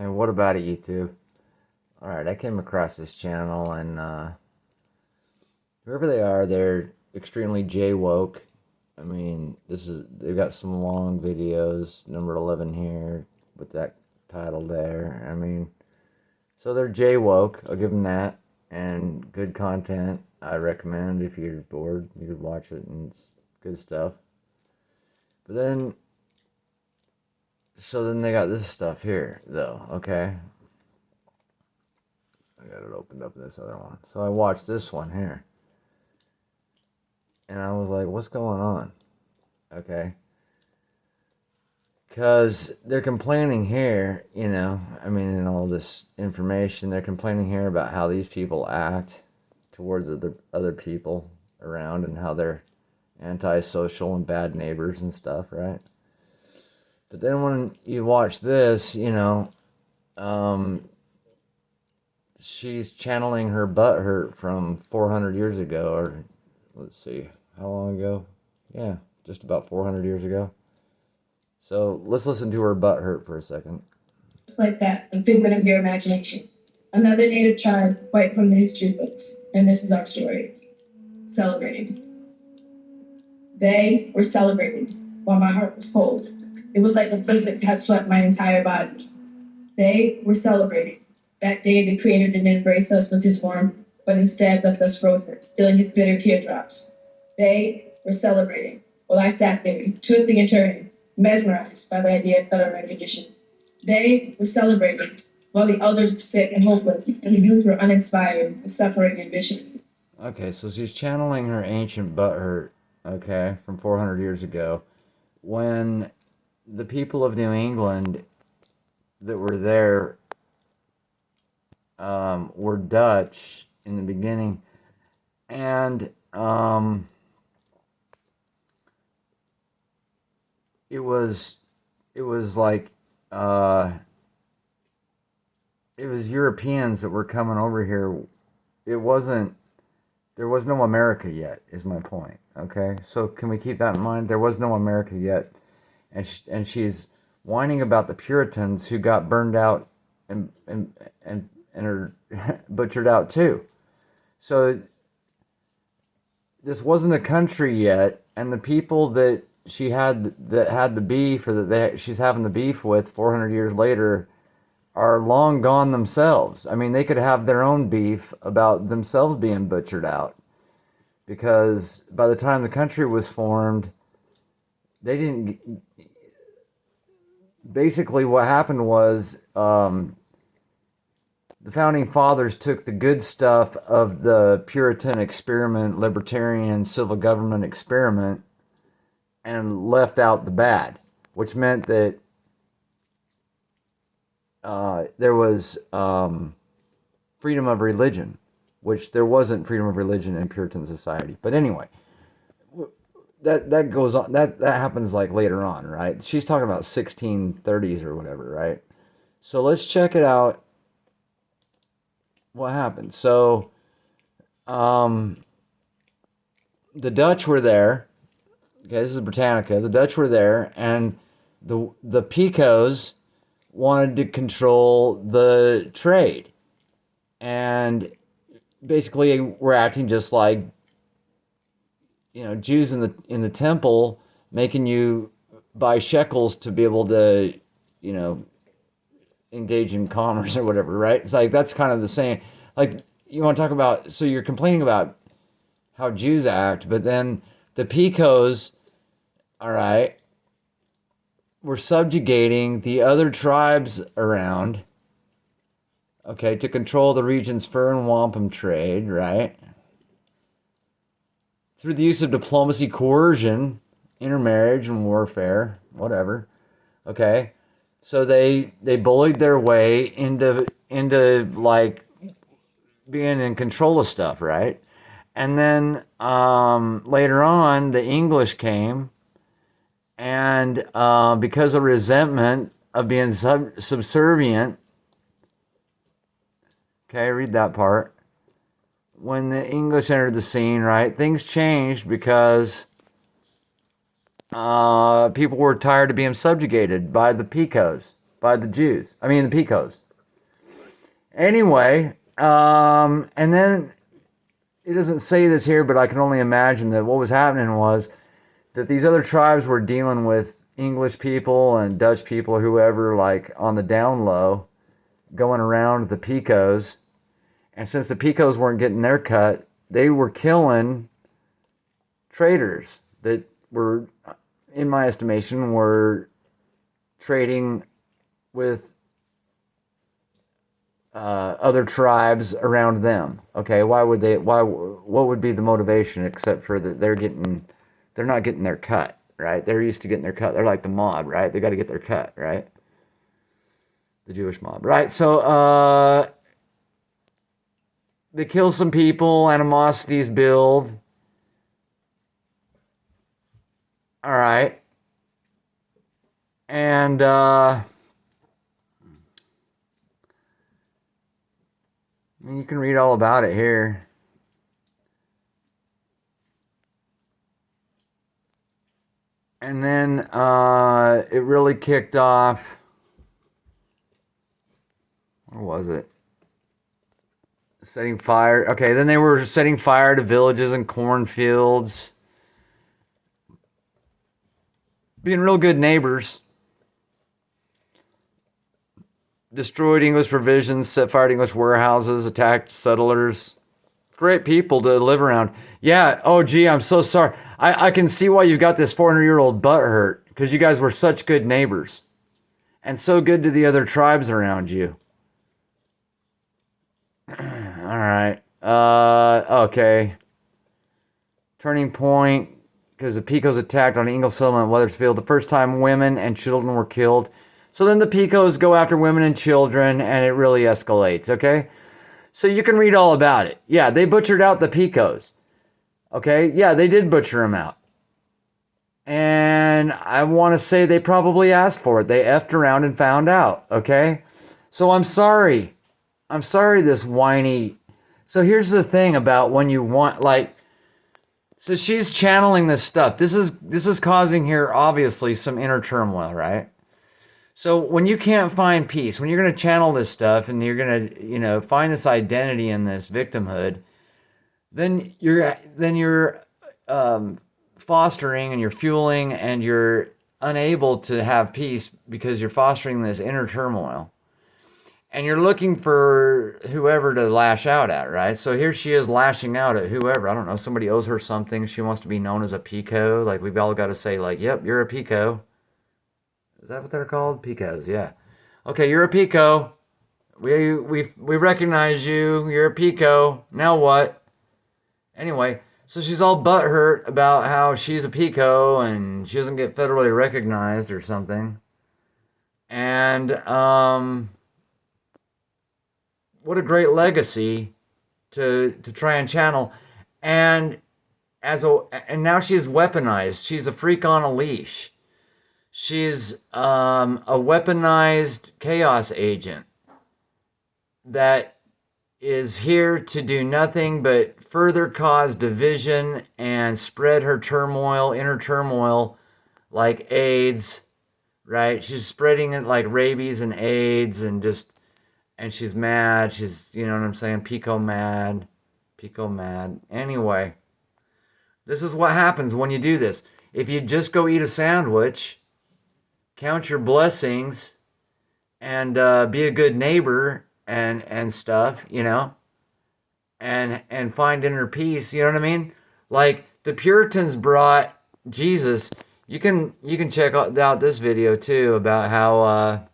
Hey, what about it, YouTube? Alright, I came across this channel, and whoever they are, they're extremely J-woke. I mean, they've got some long videos, number 11 here, with that title there. I mean, so they're J-woke, I'll give them that, and good content. I recommend if you're bored, you could watch it, and it's good stuff. But then, so then they got this stuff here, though, okay? I got it opened up in this other one. So I watched this one here. And I was like, what's going on? Okay. Because they're complaining here, I mean, in all this information, they're complaining here about how these people act towards other people around and how they're antisocial and bad neighbors and stuff, right? But then when you watch this, she's channeling her butt hurt from 400 years ago, or let's see, how long ago? Yeah, just about 400 years ago. So let's listen to her butt hurt for a second. It's like that, a figment of your imagination. Another native tribe wiped from the history books, and this is our story. Celebrating. They were celebrating while my heart was cold. It was like a blizzard had swept my entire body. They were celebrating. That day the Creator didn't embrace us with his warmth, but instead left us frozen, feeling his bitter teardrops. They were celebrating, while I sat there, twisting and turning, mesmerized by the idea of federal recognition. They were celebrating, while the elders were sick and hopeless, and the youth were uninspired and suffering ambition. Okay, so she's channeling her ancient butt hurt, okay, from 400 years ago, when the people of New England that were there were Dutch in the beginning, and it was like it was Europeans that were coming over here. It wasn't. There was no America yet, is my point. Okay, so can we keep that in mind? There was no America yet, and she's whining about the Puritans who got burned out and are butchered out too. So this wasn't a country yet, and the people that had the beef, or she's having the beef with 400 years later, are long gone themselves. I mean, they could have their own beef about themselves being butchered out, because by the time the country was formed, they didn't. Basically, what happened was the founding fathers took the good stuff of the Puritan experiment, libertarian civil government experiment, and left out the bad, which meant that there was freedom of religion, which there wasn't freedom of religion in Puritan society. But anyway, that goes on. That happens like later on, right? She's talking about 1630s or whatever, right? So let's check it out. What happened? So, the Dutch were there. Okay, this is Britannica. The Dutch were there, and the Pequots wanted to control the trade, and basically were acting just like Jews in the temple, making you buy shekels to be able to you know engage in commerce or whatever, right? It's like that's kind of the same. Like, you want to talk about, so you're complaining about how Jews act, but then the Pequots, all right, were subjugating the other tribes around, okay, to control the region's fur and wampum trade, right? Through the use of diplomacy, coercion, intermarriage, and warfare, whatever, okay? So they bullied their way into like being in control of stuff, right? And then later on, the English came, and because of resentment of being subservient, okay, read that part. When the English entered the scene, right, things changed because people were tired of being subjugated by the Pequots. by the Jews. I mean, the Pequots. Anyway, and then it doesn't say this here, but I can only imagine that what was happening was that these other tribes were dealing with English people and Dutch people or whoever, like on the down low, going around the Pequots. And since the Pequots weren't getting their cut, they were killing traders that were, in my estimation, were trading with other tribes around them. Okay, why would they? Why? What would be the motivation except for that they're not getting their cut, right? They're used to getting their cut. They're like the mob, right? They got to get their cut, right? The Jewish mob, right? So they kill some people. Animosities build. All right, and you can read all about it here. And then it really kicked off. Where was it? Setting fire. Okay, then they were setting fire to villages and cornfields. Being real good neighbors. Destroyed English provisions, set fire to English warehouses, attacked settlers. Great people to live around. Yeah, oh gee, I'm so sorry. I can see why you've got this 400-year-old butt hurt, because you guys were such good neighbors. And so good to the other tribes around you. Alright. Okay. Turning point, because the Pequots attacked on English settlement in Weathersfield. The first time women and children were killed. So then the Pequots go after women and children, and it really escalates, okay? So you can read all about it. Yeah, they butchered out the Pequots. Okay, yeah, they did butcher them out. And I want to say they probably asked for it. They effed around and found out, okay? So I'm sorry. I'm sorry, this whiny. So here's the thing about when you want, like, so she's channeling this stuff. This is causing here, obviously, some inner turmoil, right? So when you can't find peace, when you're going to channel this stuff and you're going to, find this identity in this victimhood, then you're fostering and you're fueling and you're unable to have peace because you're fostering this inner turmoil. And you're looking for whoever to lash out at, right? So here she is lashing out at whoever. I don't know, somebody owes her something. She wants to be known as a Pequot. Like, we've all got to say, like, yep, you're a Pequot. Is that what they're called? Pequots, yeah. Okay, you're a Pequot. We recognize you. You're a Pequot. Now what? Anyway, so she's all butthurt about how she's a Pequot and she doesn't get federally recognized or something. And what a great legacy to try and channel. And now she's weaponized. She's a freak on a leash. She's a weaponized chaos agent that is here to do nothing but further cause division and spread her turmoil, inner turmoil, like AIDS, right? She's spreading it like rabies and AIDS, and she's mad. She's, you know what I'm saying? Pequot mad. Anyway, this is what happens when you do this. If you just go eat a sandwich, count your blessings, and be a good neighbor and stuff, and find inner peace, you know what I mean? Like, the Puritans brought Jesus. You can check out this video too about how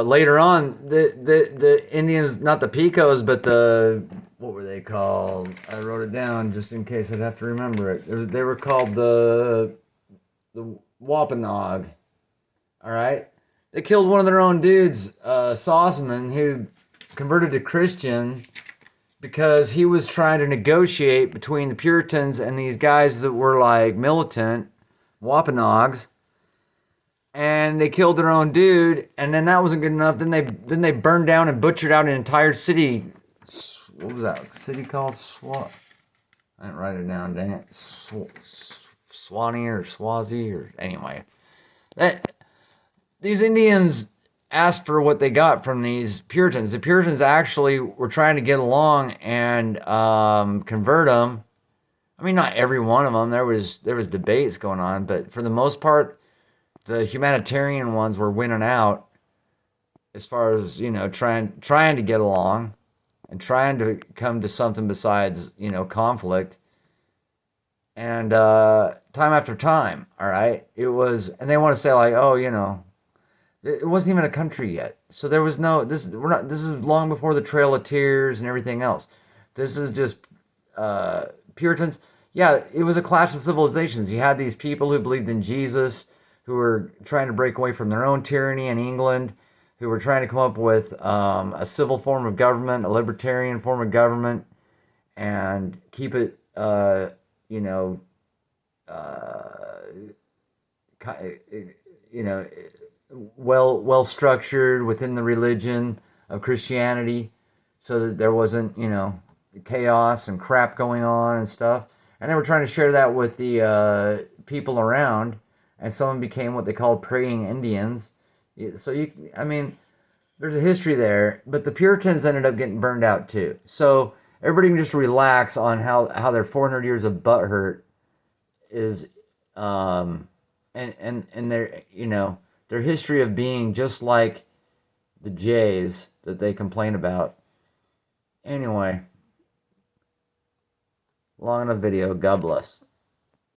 later on the Indians, not the Pequots, but what were they called? I wrote it down just in case I'd have to remember it. They were called the Wampanoag. All right, they killed one of their own dudes, Sosman, who converted to Christian because he was trying to negotiate between the Puritans and these guys that were like militant Wampanoags, and they killed their own dude. And then that wasn't good enough. Then they burned down and butchered out an entire city. What was that city called? I didn't write it down. Dang it, Swanee or Swazi or anyway. these Indians asked for what they got from these Puritans. The Puritans actually were trying to get along and convert them. I mean, not every one of them. There was debates going on, but for the most part, the humanitarian ones were winning out as far as trying to get along and trying to come to something besides conflict. And time after time, all right, it was, and they want to say like, oh, it wasn't even a country yet. So there was no this. We're not. This is long before the Trail of Tears and everything else. This is just Puritans. Yeah, it was a clash of civilizations. You had these people who believed in Jesus, who were trying to break away from their own tyranny in England, who were trying to come up with a civil form of government, a libertarian form of government, and keep it, you know, uh, you know, well structured within the religion of Christianity, so that there wasn't chaos and crap going on and stuff. And they were trying to share that with the people around, and some became what they called praying Indians. So I mean, there's a history there, but the Puritans ended up getting burned out too. So everybody can just relax on how their 400 years of butthurt is, and their history of being just like the Jays that they complain about. Anyway, long enough video. God bless.